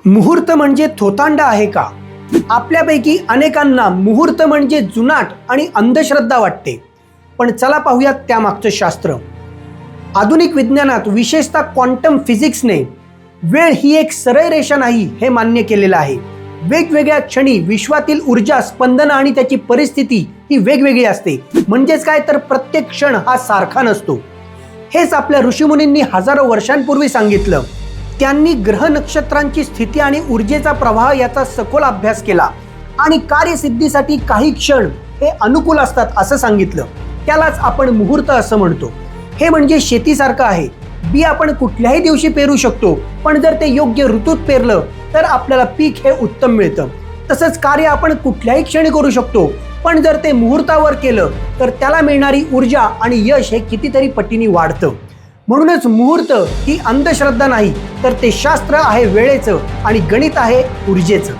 मुहूर्त म्हणजे थोतांडा आहे का? आपल्यापैकी अनेकांना मुहूर्त म्हणजे जुनाट आणि अंधश्रद्धा वाटते. पण चला पाहूयात त्यामागचं शास्त्र. आधुनिक विज्ञानात विशेषतः क्वांटम फिजिक्सने वेळ ही एक सरळ रेषा नाही हे मान्य केलेलं आहे. वेगवेगळ्या क्षणी विश्वातील ऊर्जा, स्पंदन आणि त्याची परिस्थिती ही वेगवेगळी असते. म्हणजेच काय तर प्रत्येक क्षण हा सारखा नसतो. हेच आपल्या ऋषीमुनींनी हजारो वर्षांपूर्वी सांगितलं. त्यांनी ग्रह नक्षत्रांची स्थिती आणि ऊर्जेचा प्रवाह याचा सखोल अभ्यास केला आणि कार्यसिद्धीसाठी काही क्षण हे अनुकूल असतात असं सांगितलं. त्यालाच आपण मुहूर्त असं म्हणतो. हे म्हणजे शेतीसारखं आहे. बी आपण कुठल्याही दिवशी पेरू शकतो, पण जर ते योग्य ऋतूत पेरलं तर आपल्याला पीक हे उत्तम मिळतं. तसंच कार्य आपण कुठल्याही क्षणी करू शकतो, पण जर ते मुहूर्तावर केलं तर त्याला मिळणारी ऊर्जा आणि यश हे कितीतरी पटीने वाढतं. म्हणूनच मुहूर्त ही अंधश्रद्धा नाही, तर ते शास्त्र आहे वेळेचं आणि गणित आहे ऊर्जेचं.